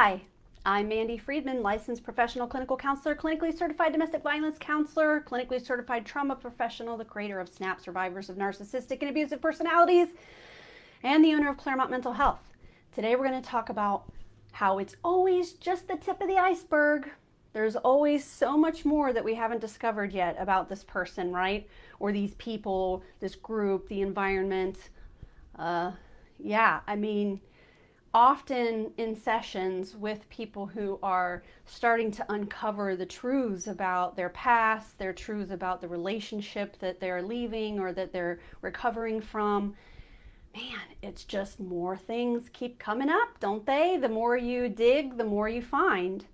Hi, I'm Mandy Friedman, licensed professional clinical counselor, clinically certified domestic violence counselor, clinically certified trauma professional, the creator of SNAP, survivors of narcissistic and abusive personalities, and the owner of Claremont Mental Health. Today we're going to talk about how it's always just the tip of the iceberg. There's always so much more that we haven't discovered yet about this person, right? Or these people, this group, the environment. Often in sessions with people who are starting to uncover the truths about their past, their truths about the relationship that they're leaving or that they're recovering from, man, it's just more things keep coming up, don't they? The more you dig, the more you find.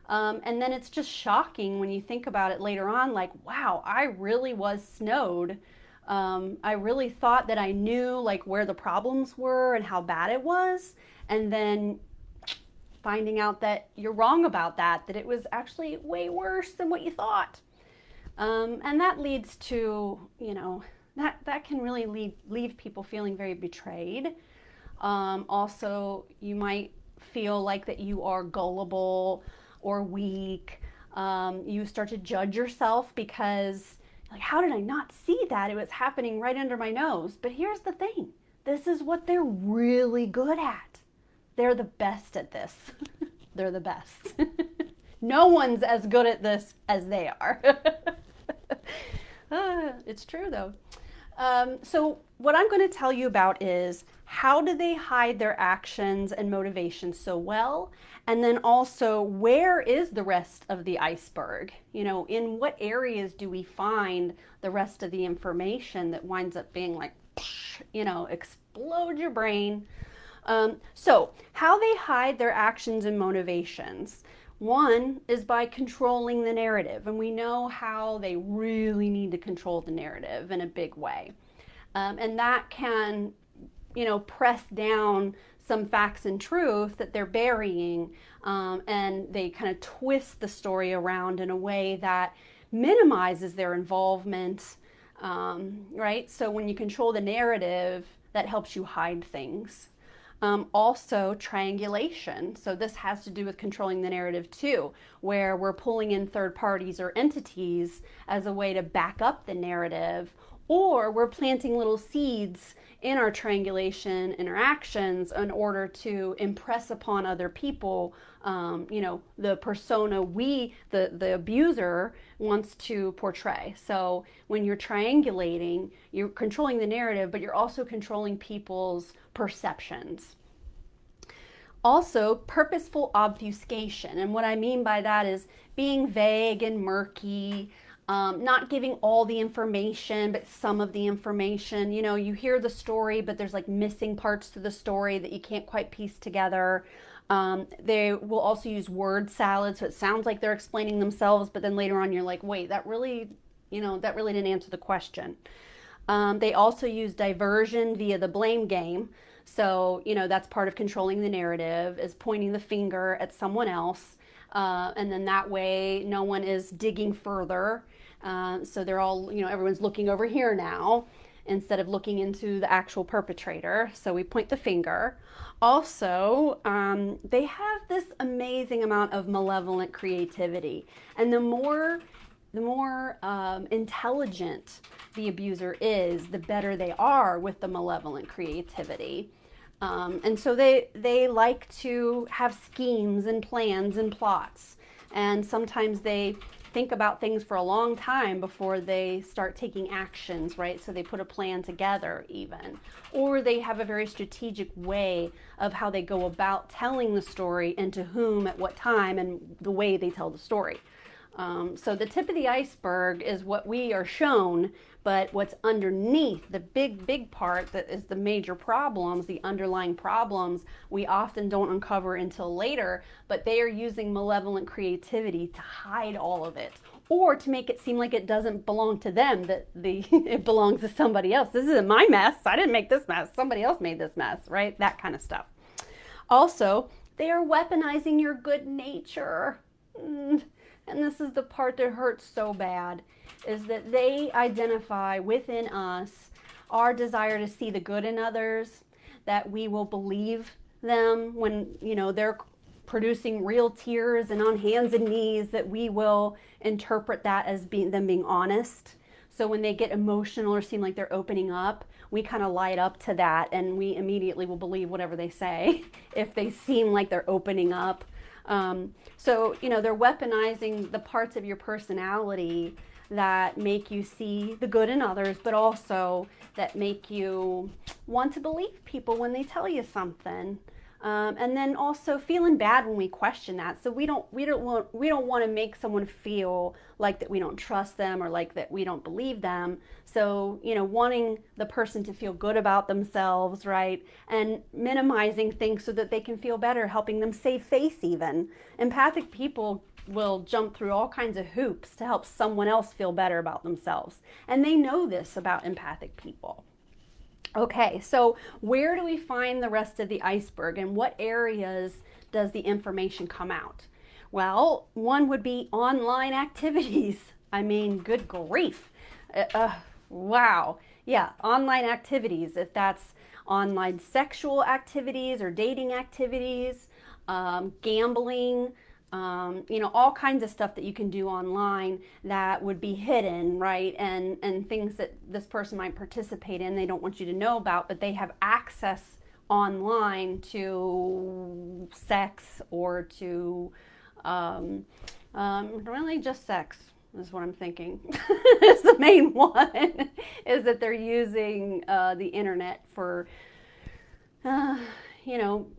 And then it's just shocking when you think about it later on, like, wow, I really was snowed. I really thought that I knew like where the problems were and how bad it was. And then finding out that you're wrong about that it was actually way worse than what you thought. And that leads to, that can really leave people feeling very betrayed. Also, you might feel like that you are gullible or weak. You start to judge yourself because, like, how did I not see that? It was happening right under my nose. But here's the thing. This is what they're really good at. They're the best at this. They're the best. No one's as good at this as they are. It's true, though. So what I'm going to tell you about is how do they hide their actions and motivations so well? And then also, where is the rest of the iceberg? In what areas do we find the rest of the information that winds up being like, explode your brain? So how they hide their actions and motivations. One is by controlling the narrative, and we know how they really need to control the narrative in a big way. And that can, press down some facts and truth that they're burying, and they kind of twist the story around in a way that minimizes their involvement, right? So when you control the narrative, that helps you hide things. Also, triangulation. So this has to do with controlling the narrative too, where we're pulling in third parties or entities as a way to back up the narrative, or we're planting little seeds in our triangulation interactions in order to impress upon other people, the persona the abuser wants to portray. So when you're triangulating, you're controlling the narrative, but you're also controlling people's perceptions. Also, purposeful obfuscation. And what I mean by that is being vague and murky, not giving all the information, but some of the information. You hear the story, but there's like missing parts to the story that you can't quite piece together. They will also use word salad, so it sounds like they're explaining themselves, but then later on you're like, wait, that really didn't answer the question. They also use diversion via the blame game. So, that's part of controlling the narrative, is pointing the finger at someone else. And then that way no one is digging further. So they're all, everyone's looking over here now instead of looking into the actual perpetrator. So we point the finger. Also, they have this amazing amount of malevolent creativity. And the more intelligent the abuser is, the better they are with the malevolent creativity. And so they like to have schemes and plans and plots. And sometimes they think about things for a long time before they start taking actions, right? So they put a plan together even. Or they have a very strategic way of how they go about telling the story and to whom at what time and the way they tell the story. So the tip of the iceberg is what we are shown, but what's underneath, the big part that is the major problems, the underlying problems, we often don't uncover until later, but they are using malevolent creativity to hide all of it, or to make it seem like it doesn't belong to them, that it belongs to somebody else. This isn't my mess. I didn't make this mess. Somebody else made this mess, right? That kind of stuff. Also, they are weaponizing your good nature. And this is the part that hurts so bad, is that they identify within us our desire to see the good in others, that we will believe them when, they're producing real tears and on hands and knees, that we will interpret that as them being honest. So when they get emotional or seem like they're opening up, we kind of light up to that, and we immediately will believe whatever they say if they seem like they're opening up. So, they're weaponizing the parts of your personality that make you see the good in others, but also that make you want to believe people when they tell you something. And then also feeling bad when we question that. So we don't want to make someone feel like that we don't trust them or like that we don't believe them. So, wanting the person to feel good about themselves, right? And minimizing things so that they can feel better, helping them save face even. Empathic people will jump through all kinds of hoops to help someone else feel better about themselves. And they know this about empathic people. Okay, so where do we find the rest of the iceberg, and what areas does the information come out? Well, one would be online activities. I mean, good grief. Wow. Yeah, online activities. If that's online sexual activities or dating activities, gambling, all kinds of stuff that you can do online that would be hidden, right? And things that this person might participate in, they don't want you to know about, but they have access online to sex or to, really just sex is what I'm thinking. Is the main one, is that they're using the internet for,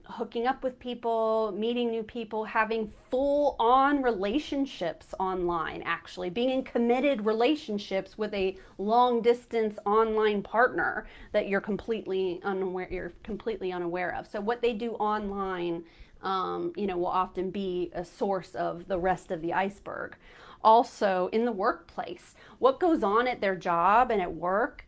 hooking up with people, meeting new people, having full-on relationships online, actually being in committed relationships with a long-distance online partner that you're completely unaware of. So what they do online, will often be a source of the rest of the iceberg. Also, in the workplace, what goes on at their job and at work,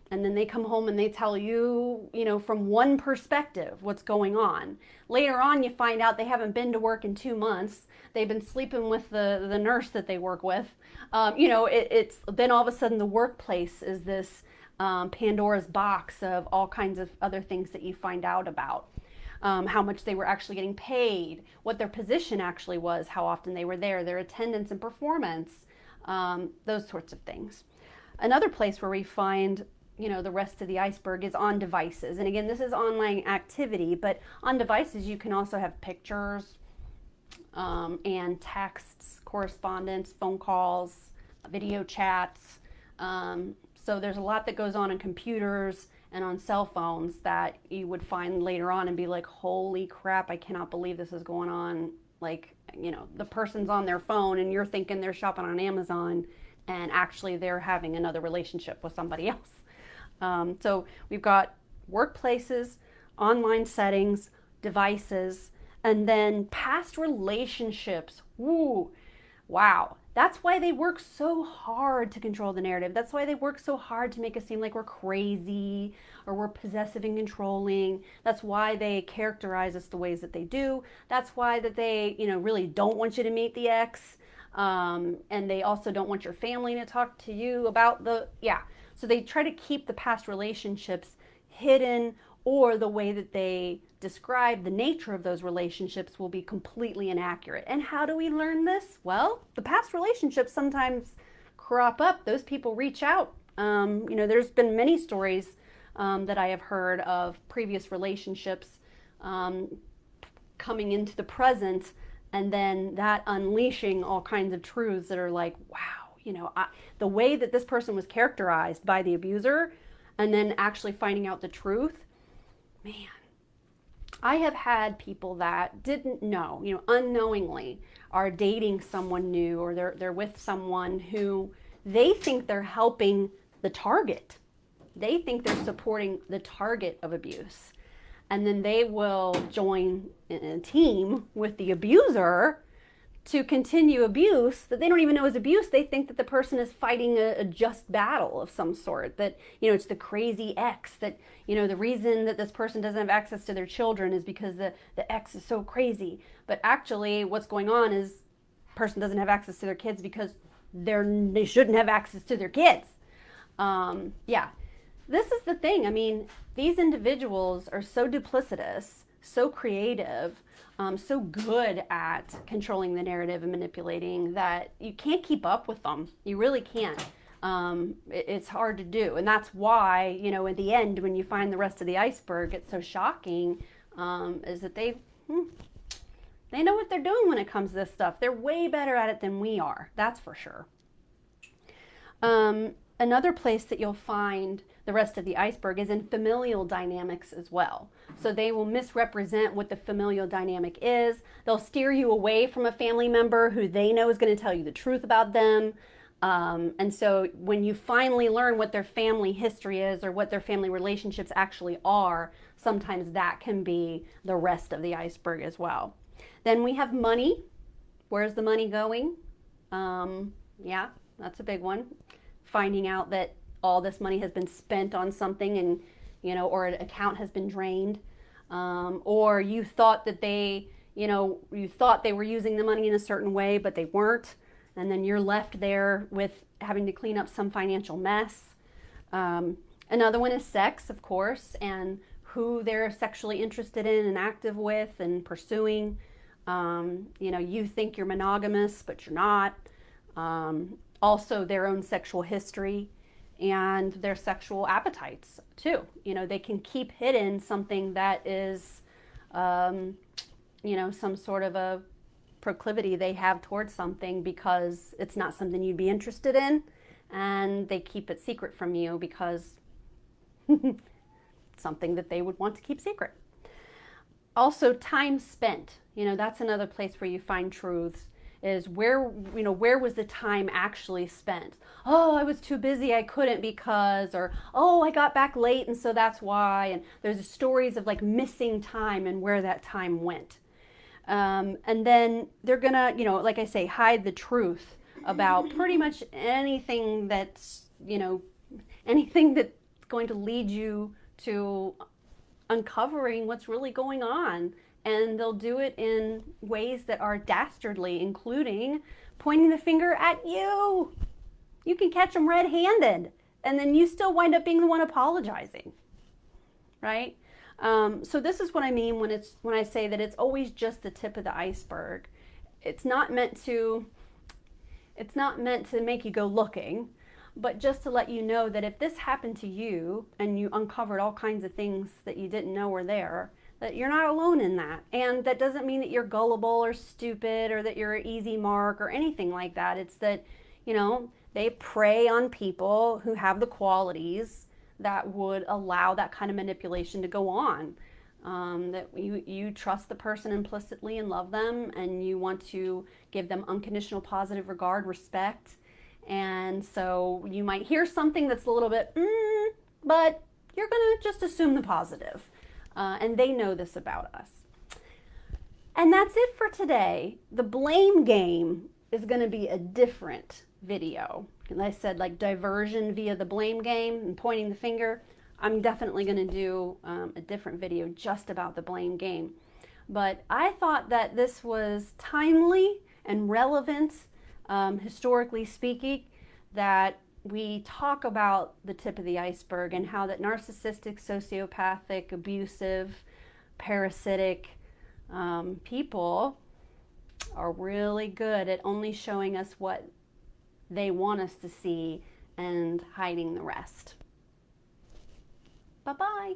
and then they come home and they tell you, from one perspective what's going on. Later on, you find out they haven't been to work in 2 months. They've been sleeping with the nurse that they work with. It's then all of a sudden the workplace is this Pandora's box of all kinds of other things that you find out about. How much they were actually getting paid, what their position actually was, how often they were there, their attendance and performance, those sorts of things. Another place where we find the rest of the iceberg is on devices. And again, this is online activity, but on devices you can also have pictures and texts, correspondence, phone calls, video chats. So there's a lot that goes on computers and on cell phones that you would find later on and be like, holy crap, I cannot believe this is going on. Like, the person's on their phone and you're thinking they're shopping on Amazon, and actually they're having another relationship with somebody else. So we've got workplaces, online settings, devices, and then past relationships. Woo, wow. That's why they work so hard to control the narrative. That's why they work so hard to make us seem like we're crazy or we're possessive and controlling. That's why they characterize us the ways that they do. That's why that they, really don't want you to meet the ex. And they also don't want your family to talk to you about So they try to keep the past relationships hidden, or the way that they describe the nature of those relationships will be completely inaccurate. And how do we learn this? Well, the past relationships sometimes crop up. Those people reach out. There's been many stories that I have heard of previous relationships coming into the present, and then that unleashing all kinds of truths that are like, wow, the way that this person was characterized by the abuser, and then actually finding out the truth, man. I have had people that didn't know, unknowingly are dating someone new, or they're with someone who they think they're helping the target. They think they're supporting the target of abuse. And then they will join in a team with the abuser to continue abuse that they don't even know is abuse. They think that the person is fighting a just battle of some sort, that, it's the crazy ex, that, the reason that this person doesn't have access to their children is because the ex is so crazy. But actually what's going on is the person doesn't have access to their kids because they shouldn't have access to their kids. This is the thing. I mean, these individuals are so duplicitous, so creative, so good at controlling the narrative and manipulating that you can't keep up with them. You really can't. It's hard to do. And that's why, you know, in the end, when you find the rest of the iceberg, it's so shocking, is that they know what they're doing when it comes to this stuff. They're way better at it than we are. That's for sure. Another place that you'll find the rest of the iceberg is in familial dynamics as well. So they will misrepresent what the familial dynamic is. They'll steer you away from a family member who they know is going to tell you the truth about them. And so when you finally learn what their family history is or what their family relationships actually are, sometimes that can be the rest of the iceberg as well. Then we have money. Where's the money going? Yeah, that's a big one. Finding out that all this money has been spent on something, and you know, or an account has been drained, or you thought that you thought they were using the money in a certain way, but they weren't, and then you're left there with having to clean up some financial mess. Another one is sex, of course, and who they're sexually interested in and active with and pursuing. You know, you think you're monogamous, but you're not. Also their own sexual history and their sexual appetites too. You know, they can keep hidden something that is, you know, some sort of a proclivity they have towards something because it's not something you'd be interested in, and they keep it secret from you because it's something that they would want to keep secret. Also, time spent. You know, that's another place where you find truths. Is where, you know, where was the time actually spent? Oh, I was too busy, I couldn't because, or oh, I got back late and so that's why. And there's stories of like missing time and where that time went. And then they're gonna, you know, like I say, hide the truth about pretty much anything that's, you know, anything that's going to lead you to uncovering what's really going on. And they'll do it in ways that are dastardly, including pointing the finger at you. You can catch them red-handed, and then you still wind up being the one apologizing, right? So this is what I mean when I say that it's always just the tip of the iceberg. It's not meant to make you go looking, but just to let you know that if this happened to you and you uncovered all kinds of things that you didn't know were there, that you're not alone in that. And that doesn't mean that you're gullible or stupid or that you're an easy mark or anything like that. It's that, you know, they prey on people who have the qualities that would allow that kind of manipulation to go on. That you trust the person implicitly and love them, and you want to give them unconditional positive regard, respect. And so you might hear something that's a little bit, but you're gonna just assume the positive. And they know this about us. And that's it for today. The blame game is going to be a different video. And I said, like, diversion via the blame game and pointing the finger. I'm definitely going to do a different video just about the blame game. But I thought that this was timely and relevant, historically speaking, that we talk about the tip of the iceberg and how that narcissistic, sociopathic, abusive, parasitic people are really good at only showing us what they want us to see and hiding the rest. Bye-bye.